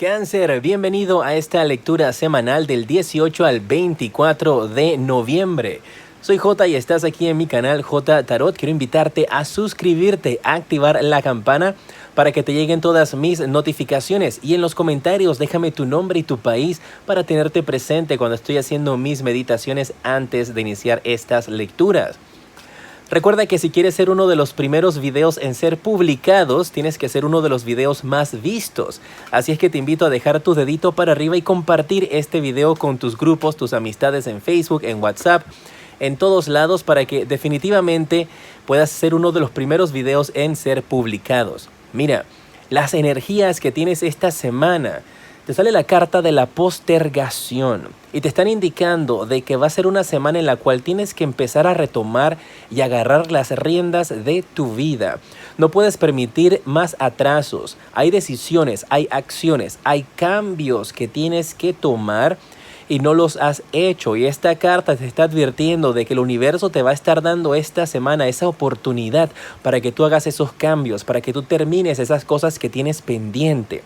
Cáncer, bienvenido a esta lectura semanal del 18 al 24 de noviembre. Soy J y estás aquí en mi canal J Tarot. Quiero invitarte a suscribirte, a activar la campana para que te lleguen todas mis notificaciones. Y en los comentarios déjame tu nombre y tu país para tenerte presente cuando estoy haciendo mis meditaciones antes de iniciar estas lecturas. Recuerda que si quieres ser uno de los primeros videos en ser publicados, tienes que ser uno de los videos más vistos. Así es que te invito a dejar tu dedito para arriba y compartir este video con tus grupos, tus amistades en Facebook, en WhatsApp, en todos lados para que definitivamente puedas ser uno de los primeros videos en ser publicados. Mira, las energías que tienes esta semana. Te sale la carta de la postergación y te están indicando de que va a ser una semana en la cual tienes que empezar a retomar y agarrar las riendas de tu vida. No puedes permitir más atrasos. Hay decisiones, hay acciones, hay cambios que tienes que tomar y no los has hecho. Y esta carta te está advirtiendo de que el universo te va a estar dando esta semana esa oportunidad para que tú hagas esos cambios, para que tú termines esas cosas que tienes pendiente.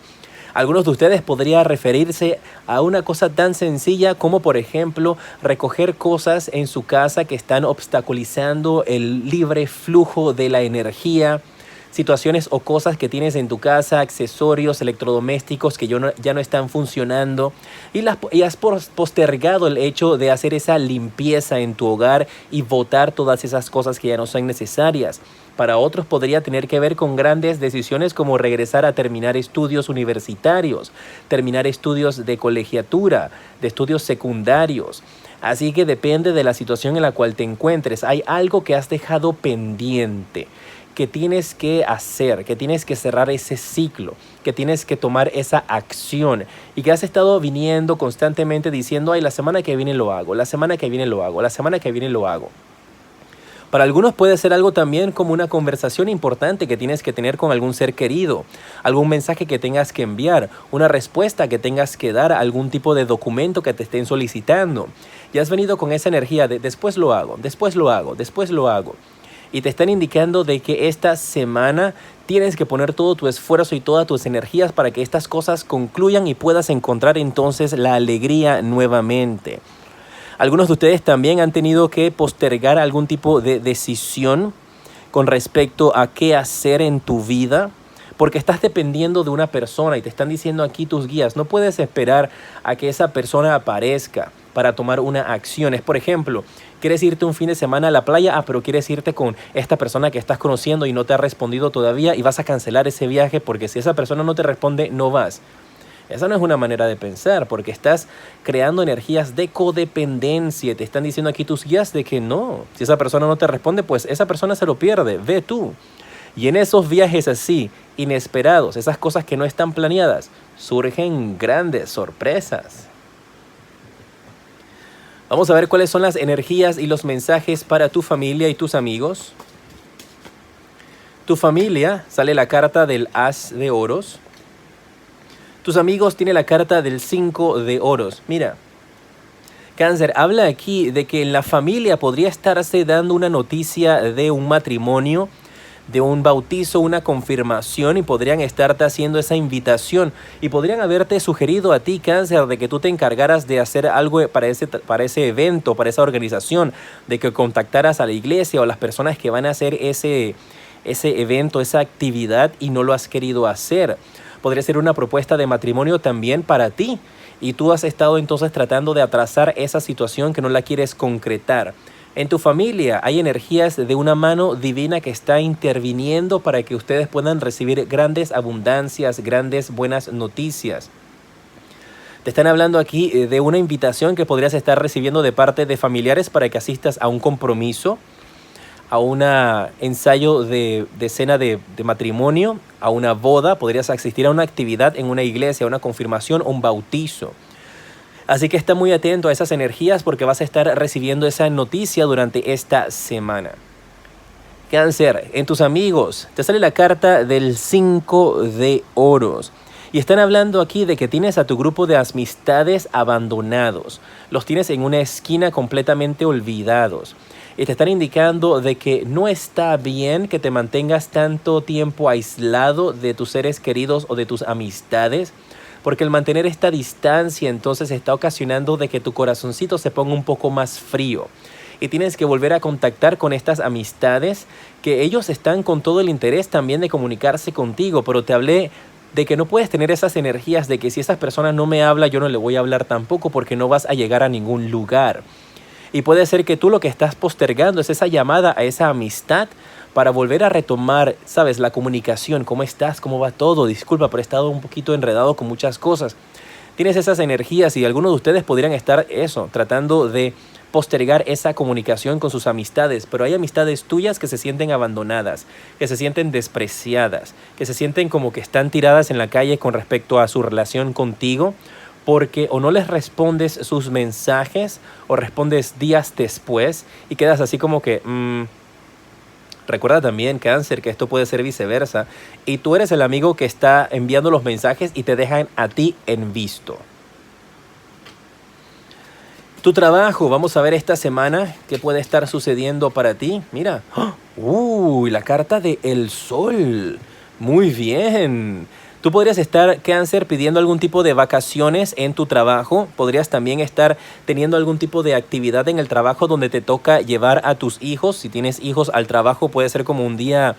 Algunos de ustedes podrían referirse a una cosa tan sencilla como, por ejemplo, recoger cosas en su casa que están obstaculizando el libre flujo de la energía, situaciones o cosas que tienes en tu casa, accesorios, electrodomésticos que ya no están funcionando y has postergado el hecho de hacer esa limpieza en tu hogar y botar todas esas cosas que ya no son necesarias. Para otros podría tener que ver con grandes decisiones como regresar a terminar estudios universitarios, terminar estudios de colegiatura, de estudios secundarios. Así que depende de la situación en la cual te encuentres. Hay algo que has dejado pendiente, que tienes que hacer, que tienes que cerrar ese ciclo, que tienes que tomar esa acción y que has estado viniendo constantemente diciendo, ay, la semana que viene lo hago, la semana que viene lo hago, la semana que viene lo hago. Para algunos puede ser algo también como una conversación importante que tienes que tener con algún ser querido, algún mensaje que tengas que enviar, una respuesta que tengas que dar a algún tipo de documento que te estén solicitando. Y has venido con esa energía de después lo hago, después lo hago, después lo hago. Y te están indicando de que esta semana tienes que poner todo tu esfuerzo y todas tus energías para que estas cosas concluyan y puedas encontrar entonces la alegría nuevamente. Algunos de ustedes también han tenido que postergar algún tipo de decisión con respecto a qué hacer en tu vida, porque estás dependiendo de una persona y te están diciendo aquí tus guías. No puedes esperar a que esa persona aparezca para tomar una acción. Es, por ejemplo, quieres irte un fin de semana a la playa, pero quieres irte con esta persona que estás conociendo y no te ha respondido todavía y vas a cancelar ese viaje porque si esa persona no te responde, no vas. Esa no es una manera de pensar porque estás creando energías de codependencia. Te están diciendo aquí tus guías de que no. Si esa persona no te responde, pues esa persona se lo pierde. Ve tú. Y en esos viajes así, inesperados, esas cosas que no están planeadas, surgen grandes sorpresas. Vamos a ver cuáles son las energías y los mensajes para tu familia y tus amigos. Tu familia, sale la carta del As de Oros. Tus amigos tienen la carta del 5 de Oros. Mira, Cáncer, habla aquí de que en la familia podría estarse dando una noticia de un matrimonio, de un bautizo, una confirmación y podrían estarte haciendo esa invitación y podrían haberte sugerido a ti, Cáncer, de que tú te encargaras de hacer algo para ese evento, para esa organización, de que contactaras a la iglesia o a las personas que van a hacer ese evento, esa actividad y no lo has querido hacer. Podría ser una propuesta de matrimonio también para ti y tú has estado entonces tratando de atrasar esa situación que no la quieres concretar. En tu familia hay energías de una mano divina que está interviniendo para que ustedes puedan recibir grandes abundancias, grandes buenas noticias. Te están hablando aquí de una invitación que podrías estar recibiendo de parte de familiares para que asistas a un compromiso, a un ensayo de cena de matrimonio, a una boda, podrías asistir a una actividad en una iglesia, a una confirmación o un bautizo. Así que está muy atento a esas energías porque vas a estar recibiendo esa noticia durante esta semana. Cáncer, en tus amigos, te sale la carta del 5 de Oros. Y están hablando aquí de que tienes a tu grupo de amistades abandonados. Los tienes en una esquina completamente olvidados. Y te están indicando de que no está bien que te mantengas tanto tiempo aislado de tus seres queridos o de tus amistades, porque el mantener esta distancia entonces está ocasionando de que tu corazoncito se ponga un poco más frío. Y tienes que volver a contactar con estas amistades que ellos están con todo el interés también de comunicarse contigo, pero te hablé de que no puedes tener esas energías de que si esa persona no me habla, yo no le voy a hablar tampoco porque no vas a llegar a ningún lugar. Y puede ser que tú lo que estás postergando es esa llamada a esa amistad para volver a retomar, ¿sabes? La comunicación, ¿cómo estás? ¿Cómo va todo? Disculpa, pero he estado un poquito enredado con muchas cosas. Tienes esas energías y algunos de ustedes podrían estar tratando de postergar esa comunicación con sus amistades, pero hay amistades tuyas que se sienten abandonadas, que se sienten despreciadas, que se sienten como que están tiradas en la calle con respecto a su relación contigo, porque o no les respondes sus mensajes o respondes días después y quedas así como que... Recuerda también, Cáncer, que esto puede ser viceversa y tú eres el amigo que está enviando los mensajes y te dejan a ti en visto. Tu trabajo, vamos a ver esta semana qué puede estar sucediendo para ti. Mira, la carta de el sol. Muy bien. Tú podrías estar, Cáncer, pidiendo algún tipo de vacaciones en tu trabajo. Podrías también estar teniendo algún tipo de actividad en el trabajo donde te toca llevar a tus hijos. Si tienes hijos al trabajo, puede ser como un día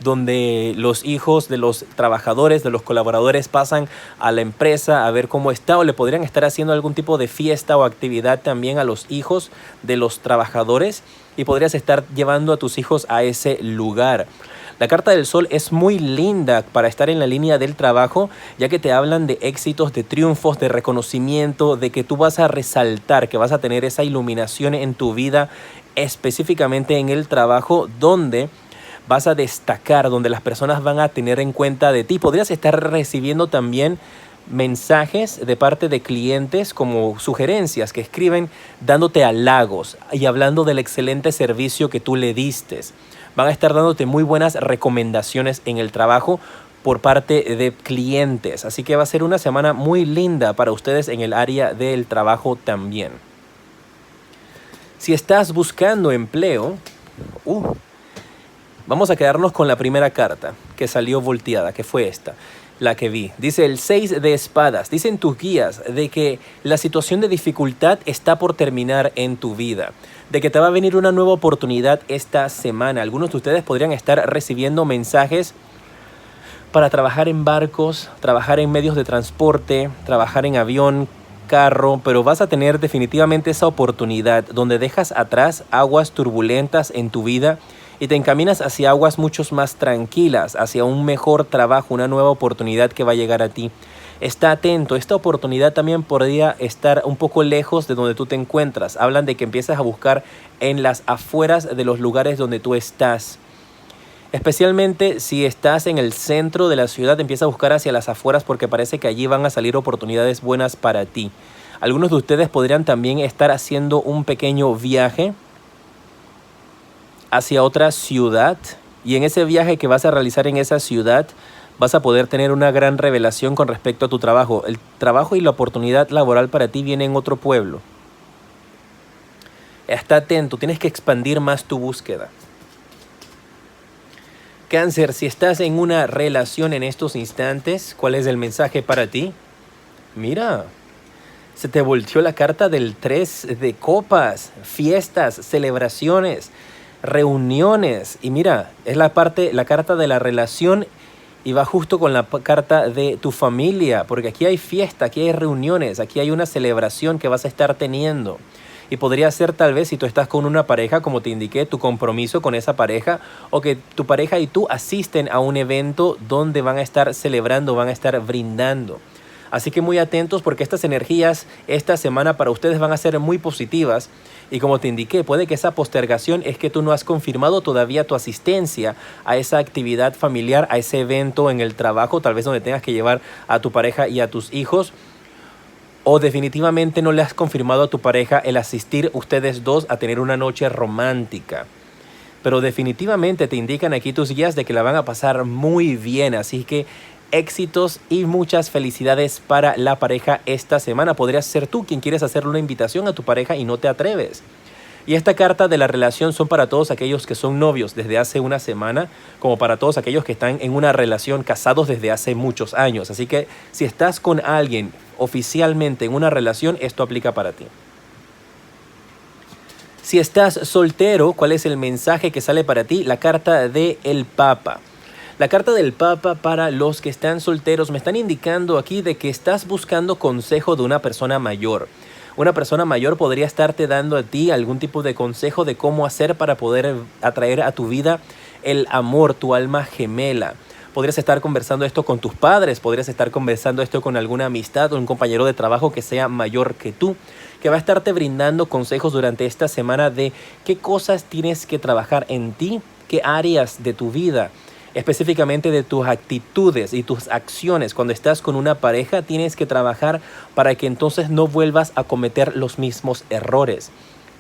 donde los hijos de los trabajadores, de los colaboradores pasan a la empresa a ver cómo está, o le podrían estar haciendo algún tipo de fiesta o actividad también a los hijos de los trabajadores y podrías estar llevando a tus hijos a ese lugar. La carta del sol es muy linda para estar en la línea del trabajo, ya que te hablan de éxitos, de triunfos, de reconocimiento, de que tú vas a resaltar, que vas a tener esa iluminación en tu vida, específicamente en el trabajo, donde vas a destacar, donde las personas van a tener en cuenta de ti. Podrías estar recibiendo también mensajes de parte de clientes como sugerencias que escriben dándote halagos y hablando del excelente servicio que tú le diste. Van a estar dándote muy buenas recomendaciones en el trabajo por parte de clientes. Así que va a ser una semana muy linda para ustedes en el área del trabajo también. Si estás buscando empleo, vamos a quedarnos con la primera carta que salió volteada, que fue esta, la que vi. Dice el 6 de espadas. Dicen tus guías de que la situación de dificultad está por terminar en tu vida, de que te va a venir una nueva oportunidad esta semana. Algunos de ustedes podrían estar recibiendo mensajes para trabajar en barcos, trabajar en medios de transporte, trabajar en avión, carro, pero vas a tener definitivamente esa oportunidad donde dejas atrás aguas turbulentas en tu vida y te encaminas hacia aguas mucho más tranquilas, hacia un mejor trabajo, una nueva oportunidad que va a llegar a ti. Está atento, esta oportunidad también podría estar un poco lejos de donde tú te encuentras. Hablan de que empieces a buscar en las afueras de los lugares donde tú estás. Especialmente si estás en el centro de la ciudad, empieza a buscar hacia las afueras porque parece que allí van a salir oportunidades buenas para ti. Algunos de ustedes podrían también estar haciendo un pequeño viaje hacia otra ciudad y en ese viaje que vas a realizar en esa ciudad vas a poder tener una gran revelación con respecto a tu trabajo. El trabajo y la oportunidad laboral para ti viene en otro pueblo. Está atento, tienes que expandir más tu búsqueda. Cáncer, si estás en una relación en estos instantes, ¿cuál es el mensaje para ti? Mira, se te volteó la carta del 3 de copas, fiestas, celebraciones, reuniones. Y mira, es la carta de la relación y va justo con la carta de tu familia, porque aquí hay fiesta, aquí hay reuniones, aquí hay una celebración que vas a estar teniendo. Y podría ser tal vez si tú estás con una pareja, como te indiqué, tu compromiso con esa pareja, o que tu pareja y tú asisten a un evento donde van a estar celebrando, van a estar brindando. Así que muy atentos porque estas energías esta semana para ustedes van a ser muy positivas. Y como te indiqué, puede que esa postergación es que tú no has confirmado todavía tu asistencia a esa actividad familiar, a ese evento en el trabajo, tal vez donde tengas que llevar a tu pareja y a tus hijos. O definitivamente no le has confirmado a tu pareja el asistir ustedes dos a tener una noche romántica. Pero definitivamente te indican aquí tus guías de que la van a pasar muy bien. Así que éxitos y muchas felicidades para la pareja esta semana. Podrías ser tú quien quieres hacerle una invitación a tu pareja y no te atreves. Y esta carta de la relación son para todos aquellos que son novios desde hace una semana, como para todos aquellos que están en una relación casados desde hace muchos años. Así que si estás con alguien oficialmente en una relación, esto aplica para ti. Si estás soltero, ¿cuál es el mensaje que sale para ti? La carta del Papa. La carta del Papa para los que están solteros me están indicando aquí de que estás buscando consejo de una persona mayor. Una persona mayor podría estarte dando a ti algún tipo de consejo de cómo hacer para poder atraer a tu vida el amor, tu alma gemela. Podrías estar conversando esto con tus padres, podrías estar conversando esto con alguna amistad o un compañero de trabajo que sea mayor que tú, que va a estarte brindando consejos durante esta semana de qué cosas tienes que trabajar en ti, qué áreas de tu vida, específicamente de tus actitudes y tus acciones. Cuando estás con una pareja tienes que trabajar para que entonces no vuelvas a cometer los mismos errores.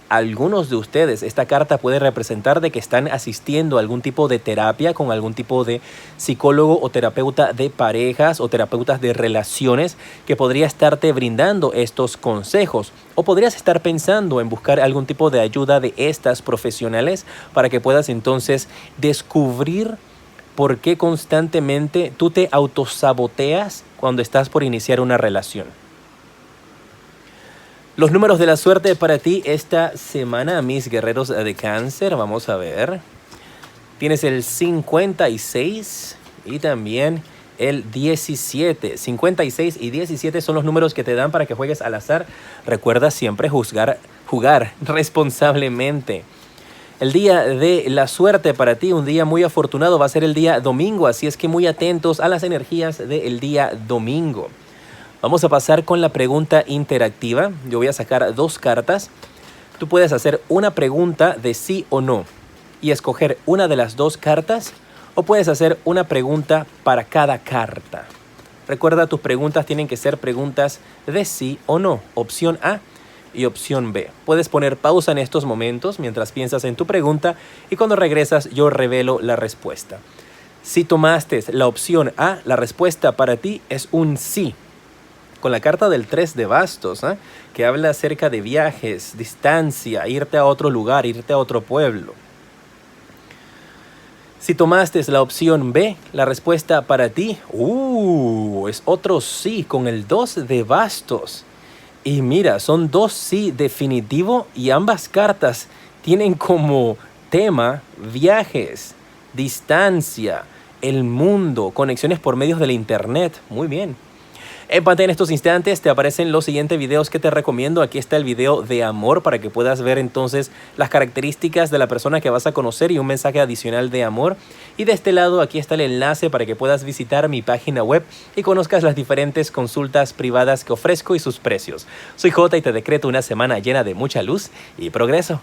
Algunos de ustedes, esta carta puede representar de que están asistiendo a algún tipo de terapia con algún tipo de psicólogo o terapeuta de parejas o terapeutas de relaciones que podría estarte brindando estos consejos. O podrías estar pensando en buscar algún tipo de ayuda de estas profesionales para que puedas entonces descubrir por qué constantemente tú te autosaboteas cuando estás por iniciar una relación. Los números de la suerte para ti esta semana, mis guerreros de Cáncer, vamos a ver. Tienes el 56 y también el 17. 56 y 17 son los números que te dan para que juegues al azar. Recuerda siempre jugar responsablemente. El día de la suerte para ti, un día muy afortunado, va a ser el día domingo, así es que muy atentos a las energías del día domingo. Vamos a pasar con la pregunta interactiva. Yo voy a sacar 2 cartas. Tú puedes hacer una pregunta de sí o no y escoger una de las 2 cartas, o puedes hacer una pregunta para cada carta. Recuerda, tus preguntas tienen que ser preguntas de sí o no, opción A y opción B. Puedes poner pausa en estos momentos mientras piensas en tu pregunta y cuando regresas yo revelo la respuesta. Si tomaste la opción A, la respuesta para ti es un sí. Con la carta del 3 de bastos, que habla acerca de viajes, distancia, irte a otro lugar, irte a otro pueblo. Si tomaste la opción B, la respuesta para ti, es otro sí con el 2 de bastos. Y mira, son 2 sí definitivo y ambas cartas tienen como tema viajes, distancia, el mundo, conexiones por medios del internet. Muy bien. En pantalla en estos instantes te aparecen los siguientes videos que te recomiendo. Aquí está el video de amor para que puedas ver entonces las características de la persona que vas a conocer y un mensaje adicional de amor. Y de este lado aquí está el enlace para que puedas visitar mi página web y conozcas las diferentes consultas privadas que ofrezco y sus precios. Soy Jota y te decreto una semana llena de mucha luz y progreso.